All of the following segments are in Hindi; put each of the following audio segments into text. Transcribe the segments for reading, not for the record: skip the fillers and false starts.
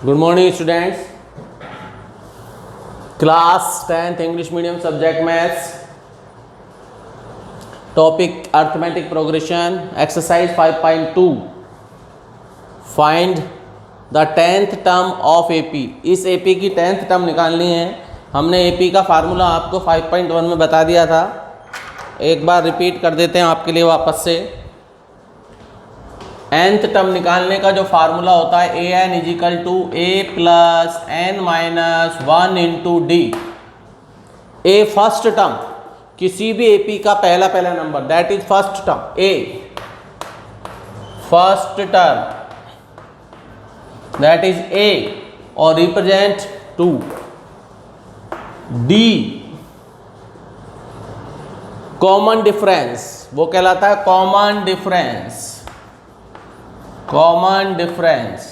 Good morning students. Class 10th English medium subject maths, topic arithmetic progression, exercise 5.2 find the 10th term of AP. इस एपी की 10th टर्म निकालनी है। हमने एपी का फार्मूला आपको 5.1 में बता दिया था, एक बार रिपीट कर देते हैं आपके लिए वापस से। nth टर्म निकालने का जो फार्मूला होता है A N equal to A plus N minus 1 into D. A first term, किसी भी एपी का पहला नंबर, that is first term. A first term that is A और रिप्रेजेंट 2। डी कॉमन डिफरेंस, वो कहलाता है common difference. Common difference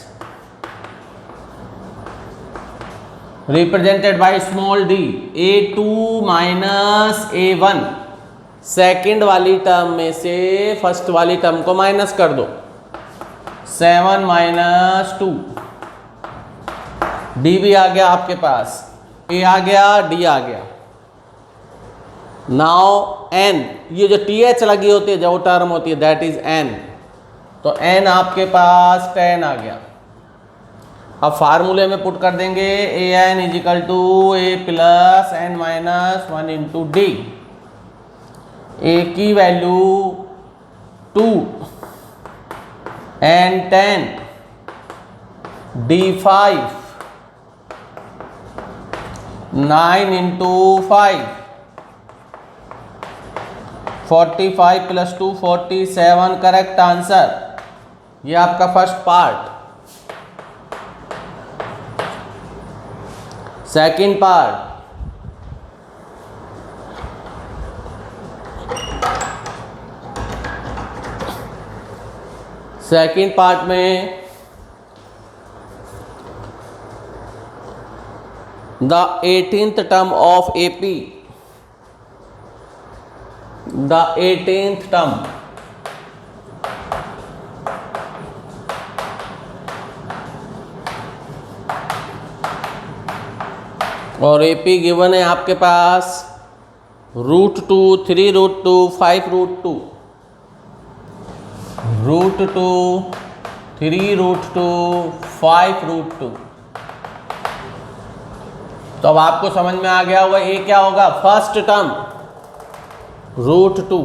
represented by small D. A2 minus A1, second वाली टर्म में से फर्स्ट वाली टर्म को माइनस कर दो। 7 माइनस 2, डी भी आ गया आपके पास, ए आ गया, डी आ गया। नाउ एन, ये जो TH लगी होती है, जो टर्म होती है, दैट इज एन। तो n आपके पास 10 आ गया। अब फार्मूले में पुट कर देंगे A N equal to A plus N minus 1 into D. A की value 2 N 10, D 5, 9 into 5, 45 plus 2 47, correct answer. ये आपका first part. Second part, second part में the 18th term of AP, the 18th term और एपी गिवन है आपके पास √2, 3√2, 5√2, √2, 3√2, 5√2। तो अब आपको समझ में आ गया होगा ये क्या होगा। फर्स्ट टर्म √2,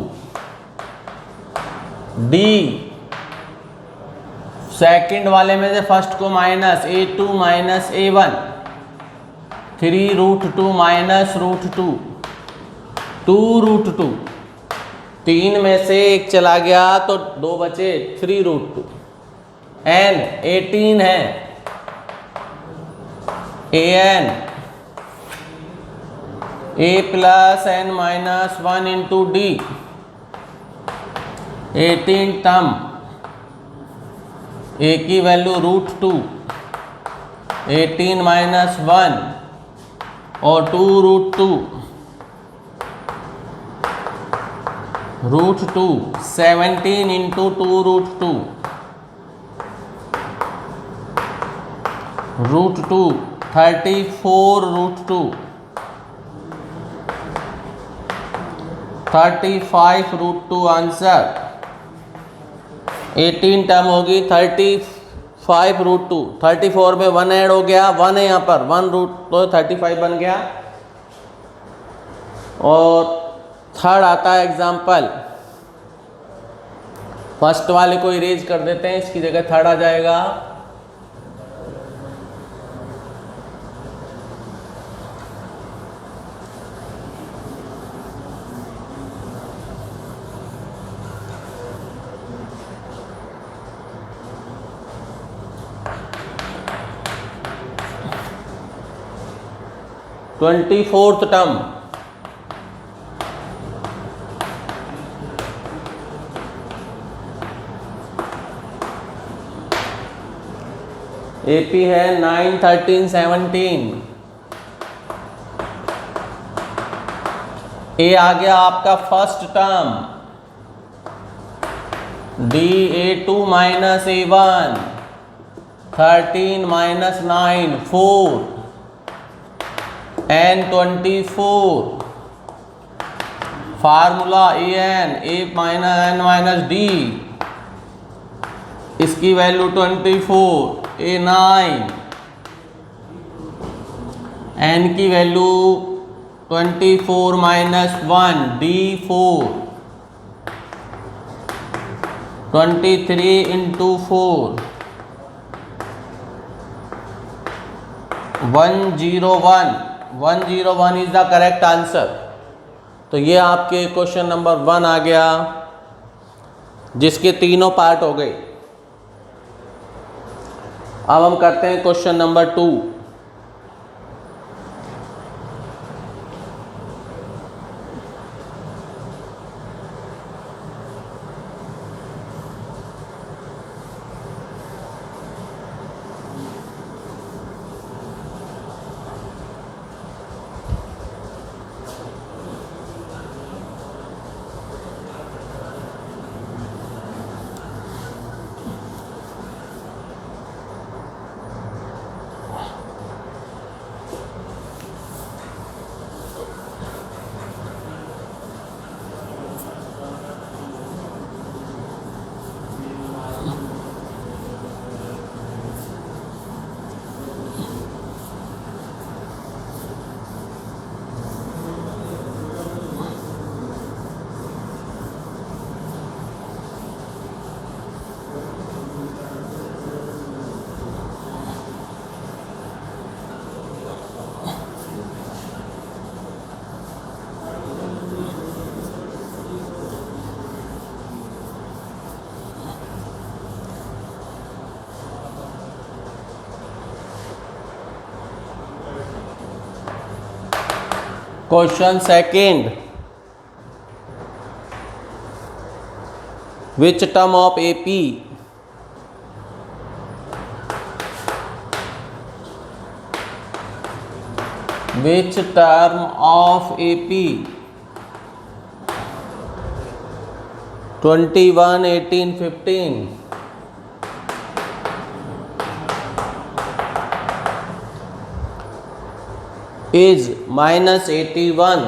डी सेकंड वाले में से फर्स्ट को minus, A2 minus A1, 3√2 minus √2, 2√2, 3 में से एक चला गया तो 2 बचे, 3√2। n 18 है, an a plus N minus 1 into d. 18 term, a की वैल्यू √2, 18 माइनस 1 और 2√2, √2, 17 इंटू 2√2, √2, 34√2, 35√2 आंसर। 18 टर्म होगी 35√2, 34 में 1 ऐड हो गया, 1 है यहाँ पर, 1 रूट तो 35 बन गया। और थर्ड आता है एग्जाम्पल, फर्स्ट वाले को इरेज कर देते हैं, इसकी जगह थर्ड आ जाएगा। ट्वेंटी-4th टर्म, एपी है 9, 13, 17। ए आ गया आपका first term, D A2 minus A1, 13 minus 9 4 n 24 formula a minus n minus d, इसकी वैल्यू 24, a 9, n की value 24 minus 1 d 4, 23 into 4 101 is the correct answer. तो ये आपके क्वेश्चन नंबर 1 आ गया, जिसके तीनों पार्ट हो गए। अब हम करते हैं question number 2। Question second. Which term of AP which term of AP 21, 18, 15 is minus 81?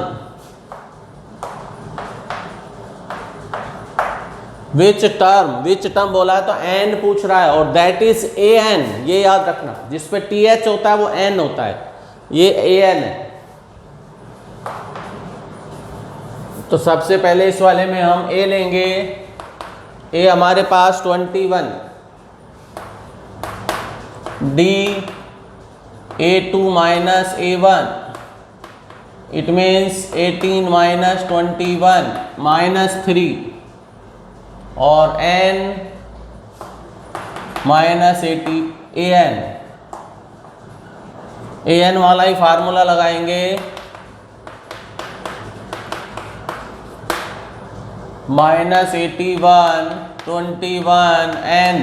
Which term बोला है तो एन पूछ रहा है, और दैट इज ए एन। ये याद रखना, जिस पे टी एच होता है वो एन होता है, ये ए एन है। तो सबसे पहले इस वाले में हम ए लेंगे। ए हमारे पास 21, D A2 minus A1, it means 18 minus 21 minus 3, और n माइनस 80 an वाला ही फार्मूला लगाएंगे। माइनस 81 21 n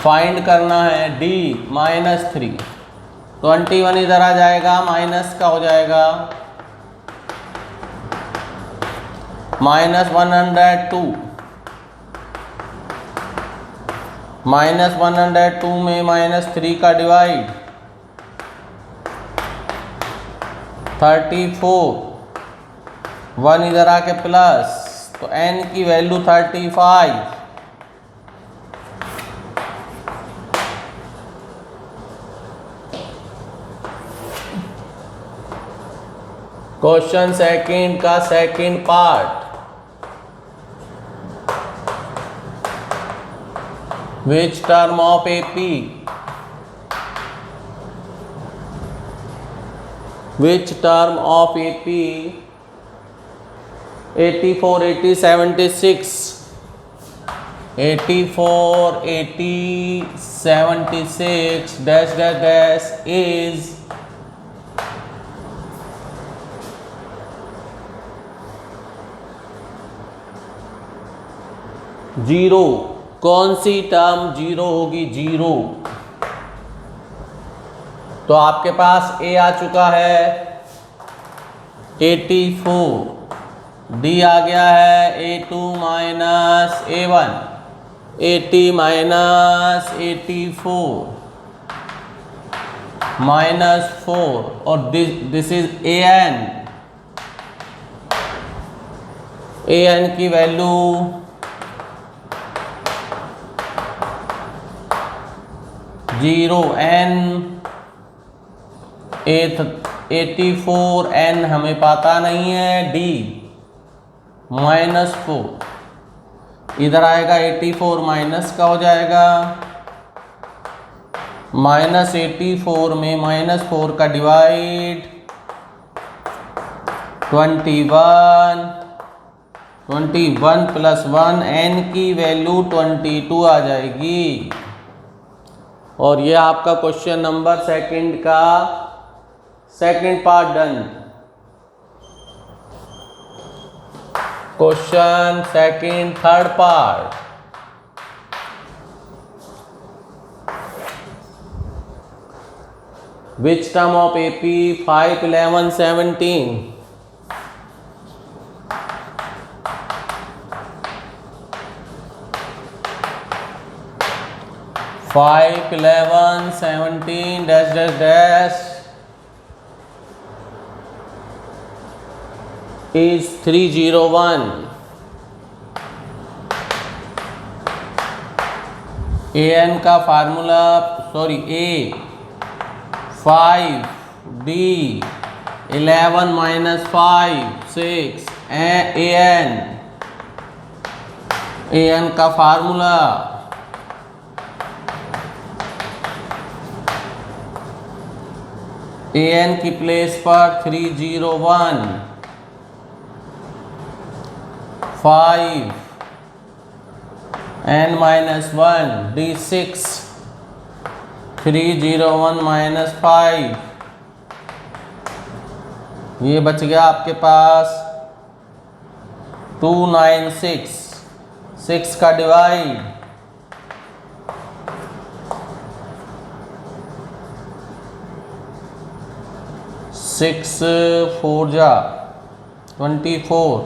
फाइंड करना है d माइनस 3, 21 इधर आ जाएगा, माइनस का हो जाएगा माइनस 102, माइनस 102 में माइनस 3 का डिवाइड 34, 1 इधर आके प्लस, तो n की वैल्यू 35। क्वेश्चन सेकंड का second part, which term of AP which term of AP 84 80 76 84 80 76 dash dash dash is zero. कौन सी टर्म जीरो होगी? जीरो। तो आपके पास ए आ चुका है 84, डी आ गया है A2 minus A1, 80 minus 84 minus 4 और दिस इज an की वैल्यू जीरो n 84 n हमें पता नहीं है d माइनस 4 इधर आएगा 84 माइनस का हो जाएगा माइनस 84 में माइनस 4 का डिवाइड 21 प्लस 1 n की वैल्यू 22 आ जाएगी। और ये आपका क्वेश्चन नंबर सेकंड का second part done. Question second third part. Which term of AP 5, 11, 17? Five, 11, 17, dash dash dash is 301. an का formula A 5 d 11 minus 5 6 an का फार्मूला an की प्लेस पर 301 5 n minus 1 d6 301 माइनस 5 ये बच गया आपके पास 296 6 का डिवाइड 6 4 जा 24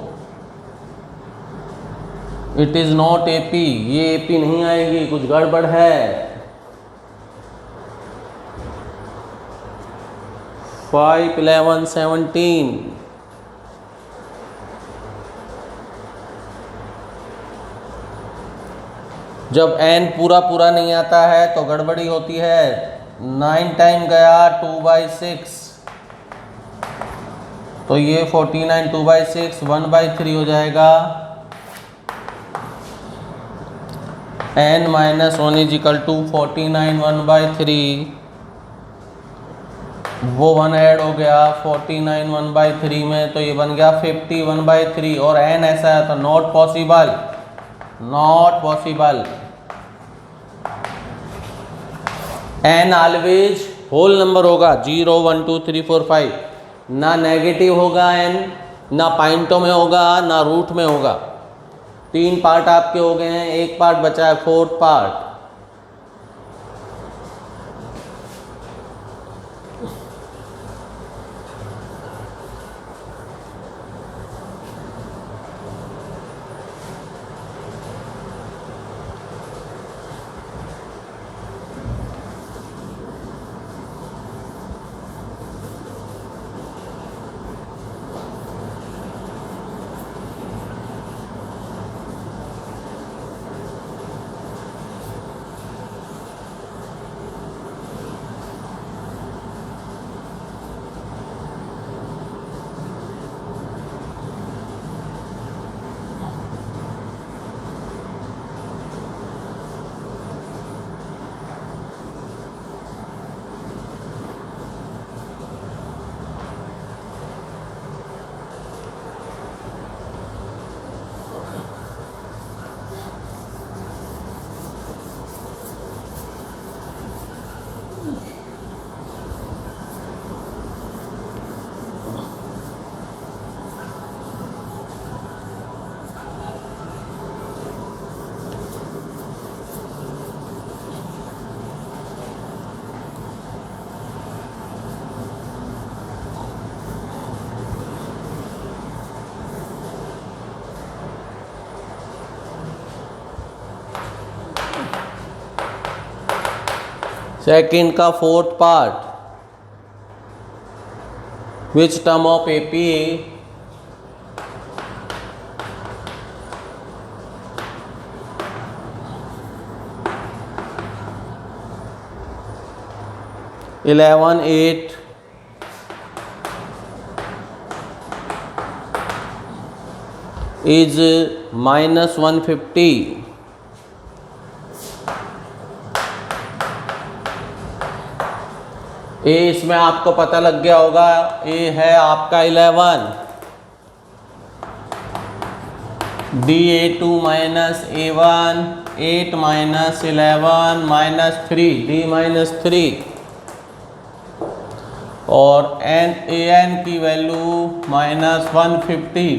इट इज़ नॉट AP ये AP नहीं आएगी कुछ गड़बड़ है। 5 11 17 जब n पूरा पूरा नहीं आता है तो गड़बड़ी होती है। 9 टाइम गया 2/6 तो ये 49 2/6 1/3 हो जाएगा। n minus 1 is equal to 49 1/3 वो 1 ऐड हो गया 49 1/3 में तो ये बन गया 50 1/3 और n ऐसा है तो not possible n always whole number होगा 0 1 2 3 4 5 ना नेगेटिव होगा n ना पॉइंटों में होगा ना रूट में होगा। 3 पार्ट आपके हो गए हैं एक पार्ट बचा है 4th पार्ट। सेकंड का fourth part, which term of AP 11/8 is -150. ए इसमें आपको पता लग गया होगा, ए है आपका 11, DA2 minus A1, 8 minus 11 minus 3, D minus 3, और AN की value -150.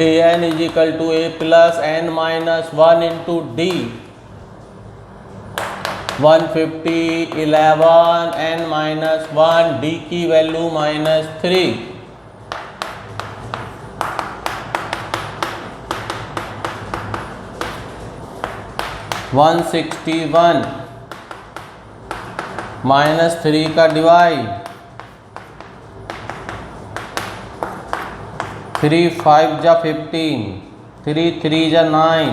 AN is equal to A plus N minus 1 into D. 150, 11, N minus 1, D की वैल्यू -3. (161) -3 का डिवाइड, 3 5 जा 15, 3 3 जा 9,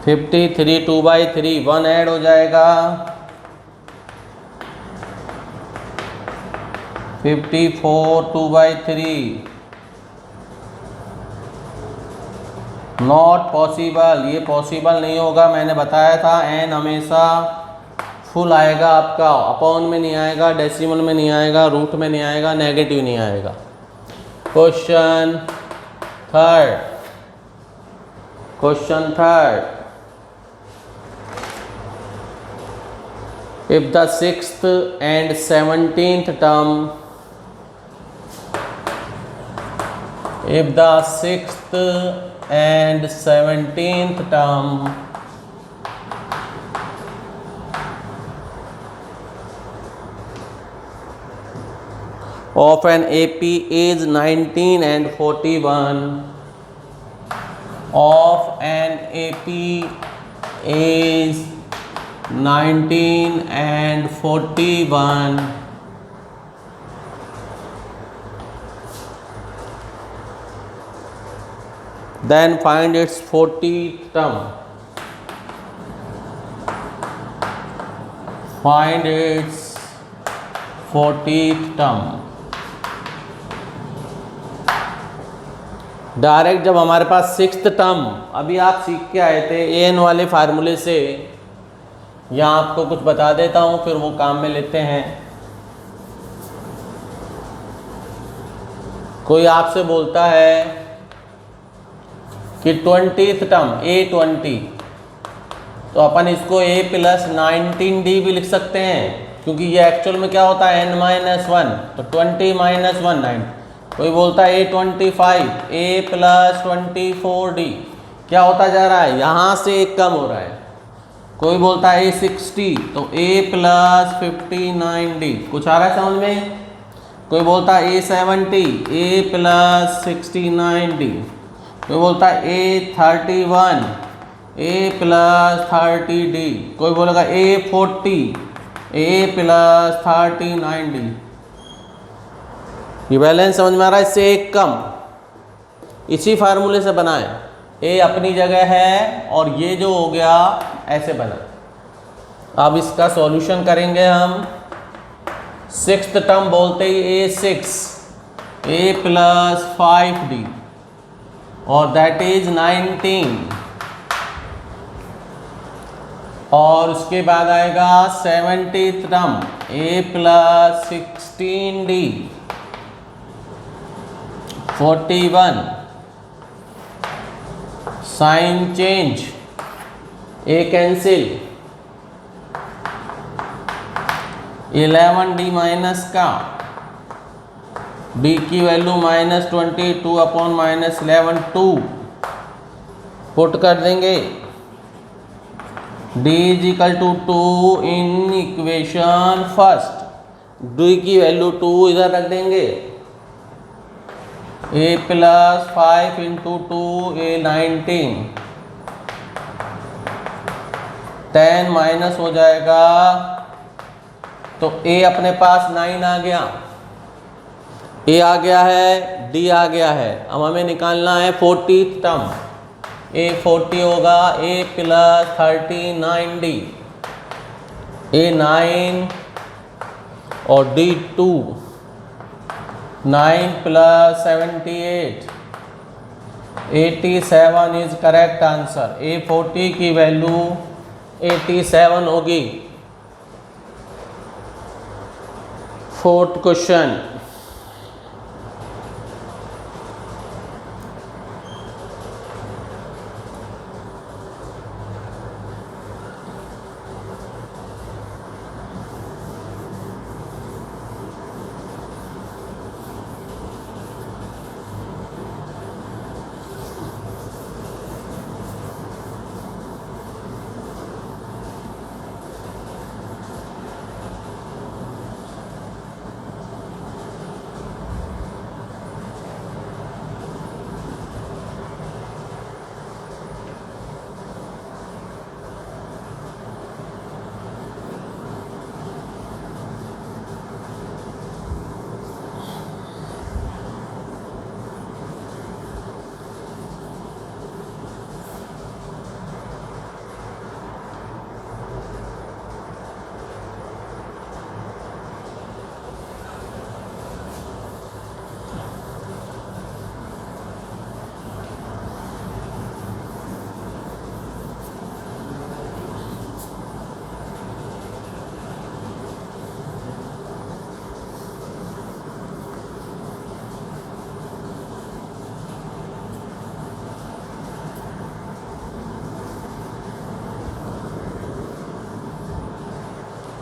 53 2/3, 1 ऐड हो जाएगा, 54 2/3. नॉट पॉसिबल, ये पॉसिबल नहीं होगा. मैंने बताया था n हमेशा फुल आएगा आपका, अपॉन में नहीं आएगा, डेसिमल में नहीं आएगा, रूट में नहीं आएगा, नेगेटिव नहीं आएगा. Question third. If the 6th and 17th term, if the 6th and 17th term of an AP is 19 and 41, of an AP is 19 and 41, then find its 40th term. Find its 40th term. Direct जब हमारे पास 6th टर्म, अभी आप सीख के आए थे एन वाले फार्मूले से, यहाँ आपको कुछ बता देता हूँ फिर वो काम में लेते हैं. कोई आपसे बोलता है कि 20th टर्म A20, तो अपन इसको A प्लस 19D भी लिख सकते हैं, क्योंकि ये एक्चुअल में क्या होता है n-1, तो 20 माइनस 1 9. कोई बोलता है A25, A प्लस 24D, क्या होता जा रहा है, यहाँ से एक कम हो रहा है. कोई बोलता है A60, तो A प्लस 59D, कुछ आ रहा है समझ में. कोई बोलता है A70, A प्लस 69D. कोई बोलता है A31, A प्लस 30D. कोई बोलेगा A40, A प्लस 39D. ये बैलेंस समझ में आ रहा है, इससे एक कम, इसी फार्मूले से बना है. ए अपनी जगह है और ये जो हो गया ऐसे बना. अब इसका सॉल्यूशन करेंगे हम. 6th टर्म बोलते ही A6, A प्लस 5D, और दैट इज 19, और उसके बाद आएगा 70th term A plus 16D, 41. Sign change, A cancel, 11D minus का, D की वैल्यू -22 अपॉन -11 2 पुट कर देंगे. D is equal to 2 in equation first. D की वैल्यू 2 इधर रख देंगे. A plus 5 into 2 A 19, 10 minus हो जाएगा, तो a अपने पास 9 आ गया, a आ गया है, d आ गया है। अब हमें निकालना है 40th टर्म। a 40 होगा, a प्लस 39d, a 9 और d 2, 9 plus 78, 87 is correct answer. a 40 की वैल्यू 87 होगी। फोर्थ क्वेश्चन,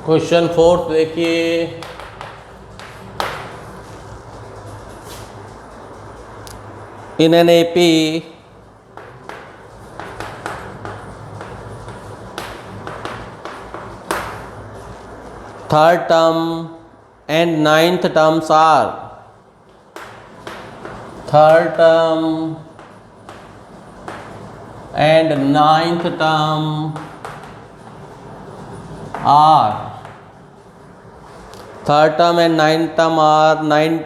क्वेश्चन फोर्थ देखिए, in an AP third term and ninth terms are, third term and ninth term are, third term and ninth term are 9,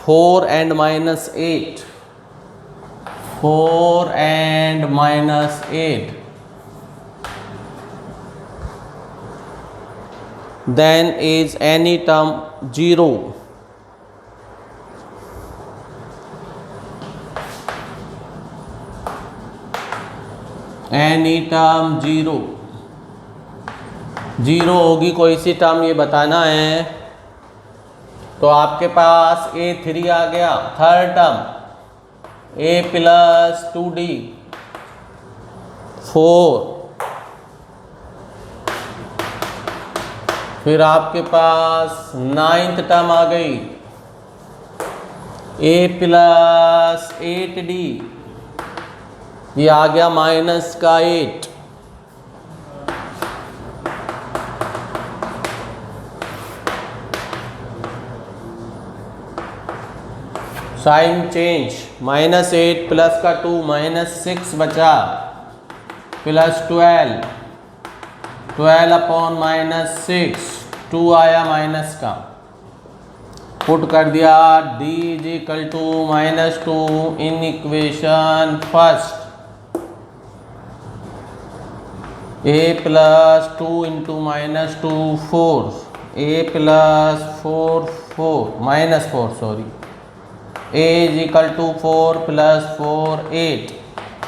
4 and minus 8, 4 and minus 8. Then is any term 0? Any term 0, 0 होगी कोई सी टर्म, ये बताना है। तो आपके पास A3 आ गया, third term a plus 2d 4, फिर आपके पास नाइन्थ टर्म आ गई a प्लस 8d, ये आ गया माइनस का 8, साइन चेंज, माइनस 8 प्लस का 2 माइनस 6 बचा, प्लस 12, 12 अपॉन माइनस 6, 2 आया माइनस का, पुट कर दिया d is equal to minus 2 in equation first, a plus 2 into minus 2 4, a plus 4 minus 4 sorry, a is equal to 4 plus 4 8,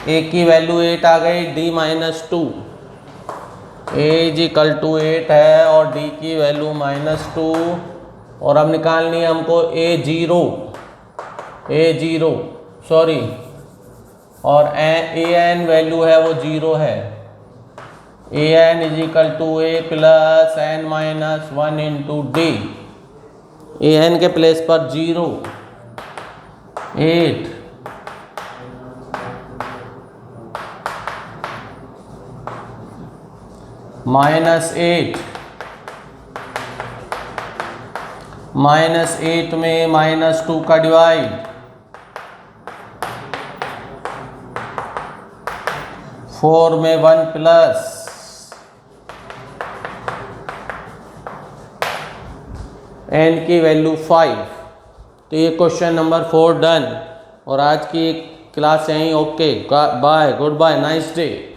a की वैल्यू 8 आ गई, d minus 2, a is equal to 8 है और d की वैल्यू माइनस 2, और अब निकालनी है हमको a0 सॉरी, और an वैल्यू है वो 0 है, an is equal to a plus n minus 1 into d, an के प्लेस पर 0 8 माइनस 8 में माइनस 2 का डिवाइड, 4 में 1 प्लस n की वैल्यू 5। तो ये क्वेश्चन नंबर 4 डन। और आज की क्लास यहीं okay, bye, good bye, nice day.